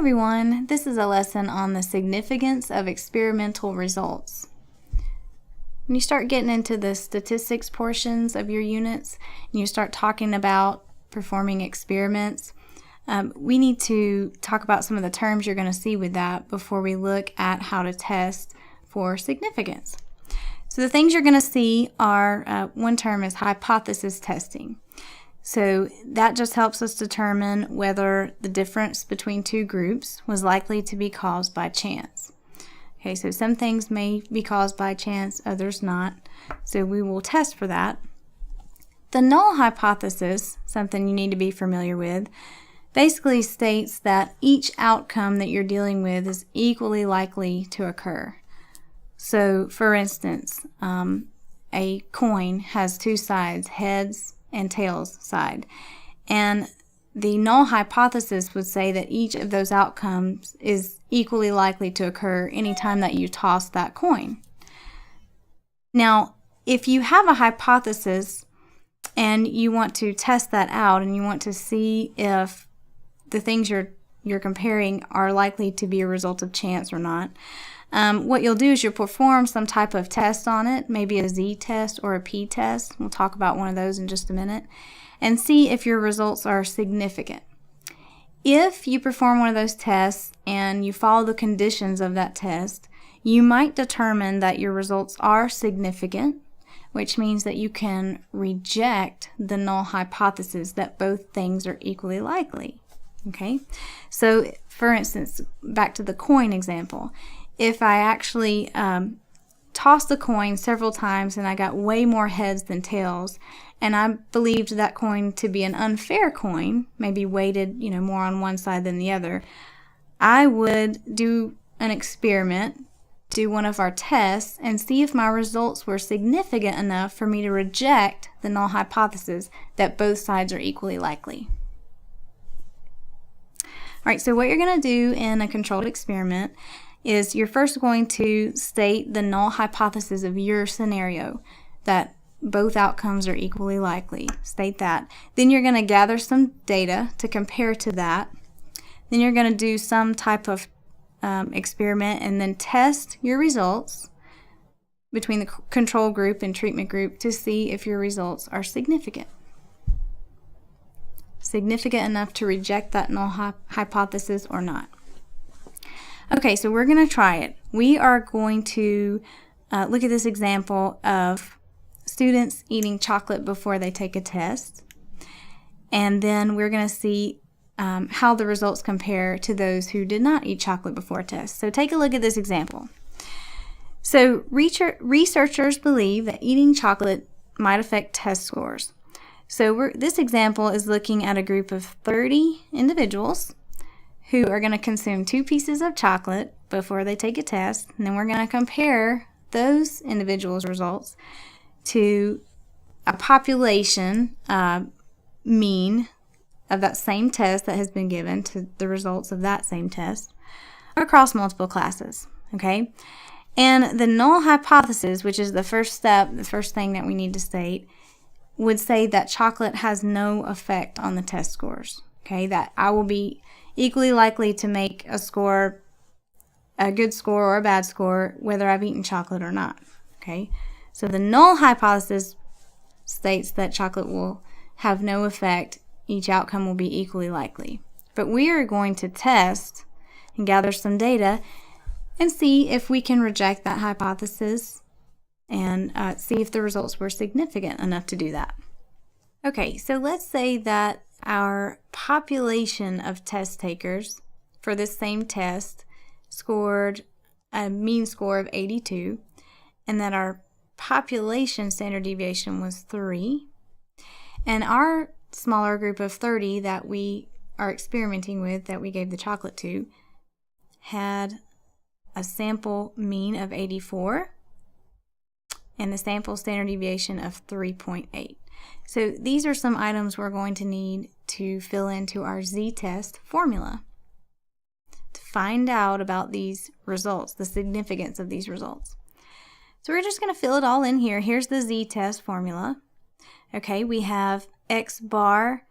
everyone, this is a lesson on the significance of experimental results. When you start getting into the statistics portions of your units and you start talking about performing experiments, we need to talk about some of the terms you're going to see with that before we look at how to test for significance. So the things you're going to see are, one term is hypothesis testing. So that just helps us determine whether the difference between two groups was likely to be caused by chance. Okay, so some things may be caused by chance, others not. So we will test for that. The null hypothesis, something you need to be familiar with, basically states that each outcome that you're dealing with is equally likely to occur. So for instance, a coin has two sides, heads and tails side, and the null hypothesis would say that each of those outcomes is equally likely to occur anytime that you toss that coin. Now, if you have a hypothesis and you want to test that out and you want to see if the things you're comparing are likely to be a result of chance or not, what you'll do is you'll perform some type of test on it, maybe a z-test or a p-test. We'll talk about one of those in just a minute, and see if your results are significant. If you perform one of those tests and you follow the conditions of that test, you might determine that your results are significant, which means that you can reject the null hypothesis that both things are equally likely. Okay, so for instance, back to the coin example. If I actually tossed the coin several times and I got way more heads than tails, and I believed that coin to be an unfair coin, maybe weighted, more on one side than the other, I would do an experiment, do one of our tests, and see if my results were significant enough for me to reject the null hypothesis that both sides are equally likely. All right, so what you're going to do in a controlled experiment is you're first going to state the null hypothesis of your scenario, that both outcomes are equally likely. State that. Then you're going to gather some data to compare to that. Then you're going to do some type of experiment and then test your results between the control group and treatment group to see if your results are significant. Significant enough to reject that null hypothesis or not. Okay, so we're going to try it. We are going to look at this example of students eating chocolate before they take a test. And then we're going to see how the results compare to those who did not eat chocolate before a test. So take a look at this example. So researchers believe that eating chocolate might affect test scores. So this example is looking at a group of 30 individuals who are going to consume 2 pieces of chocolate before they take a test, and then we're going to compare those individuals' results to a population mean of that same test that has been given to the results of that same test across multiple classes. Okay, and the null hypothesis, which is the first step, the first thing that we need to state, would say that chocolate has no effect on the test scores. Okay, that I will be equally likely to make a score, a good score or a bad score, whether I've eaten chocolate or not. Okay, so the null hypothesis states that chocolate will have no effect. Each outcome will be equally likely. But we are going to test and gather some data and see if we can reject that hypothesis and see if the results were significant enough to do that. Okay, so let's say that our population of test takers for this same test scored a mean score of 82, and that our population standard deviation was 3, and our smaller group of 30 that we are experimenting with, that we gave the chocolate to, had a sample mean of 84 and the sample standard deviation of 3.8. So these are some items we're going to need to fill into our z-test formula to find out about these results, the significance of these results. So we're just going to fill it all in here. Here's the z-test formula. Okay, we have x bar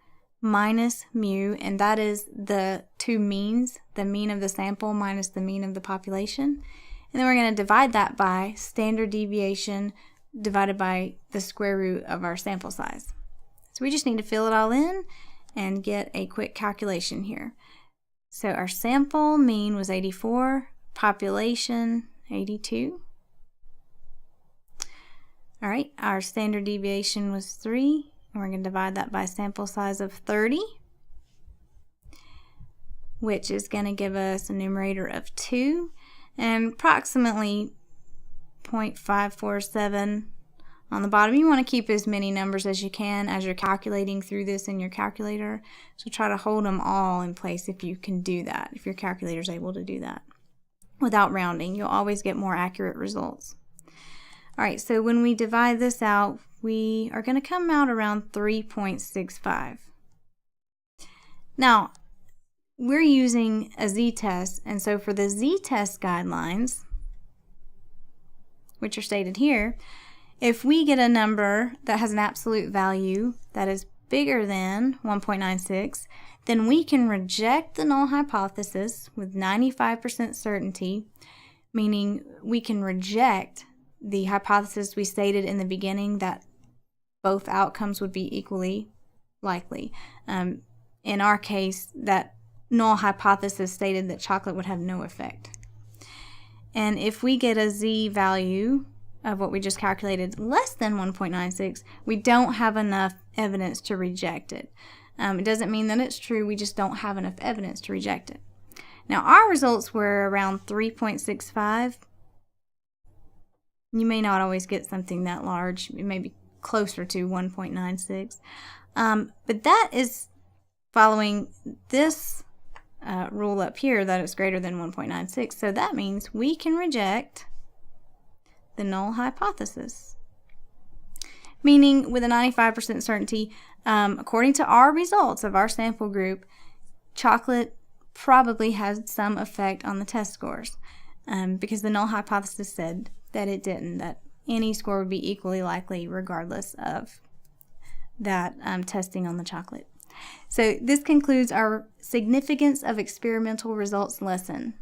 minus mu, and that is the two means, the mean of the sample minus the mean of the population. And then we're going to divide that by standard deviation divided by the square root of our sample size. So we just need to fill it all in and get a quick calculation here. So our sample mean was 84, population 82. All right, our standard deviation was 3, and we're going to divide that by sample size of 30, which is going to give us a numerator of 2 and approximately 0.547 on the bottom. You want to keep as many numbers as you can as you're calculating through this in your calculator. So try to hold them all in place if you can do that, if your calculator is able to do that. Without rounding, you'll always get more accurate results. All right, so when we divide this out, we are going to come out around 3.65. Now, we're using a z-test, and so for the z-test guidelines, which are stated here, if we get a number that has an absolute value that is bigger than 1.96, then we can reject the null hypothesis with 95% certainty, meaning we can reject the hypothesis we stated in the beginning that both outcomes would be equally likely. In our case, that null hypothesis stated that chocolate would have no effect. And if we get a z value of what we just calculated less than 1.96, we don't have enough evidence to reject it. It doesn't mean that it's true, we just don't have enough evidence to reject it. Now our results were around 3.65. You may not always get something that large. It may be closer to 1.96. But that is following this rule up here that it's greater than 1.96. So that means we can reject the null hypothesis. Meaning with a 95% certainty, according to our results of our sample group, chocolate probably has some effect on the test scores because the null hypothesis said that it didn't, that any score would be equally likely regardless of that testing on the chocolate. So this concludes our significance of experimental results lesson.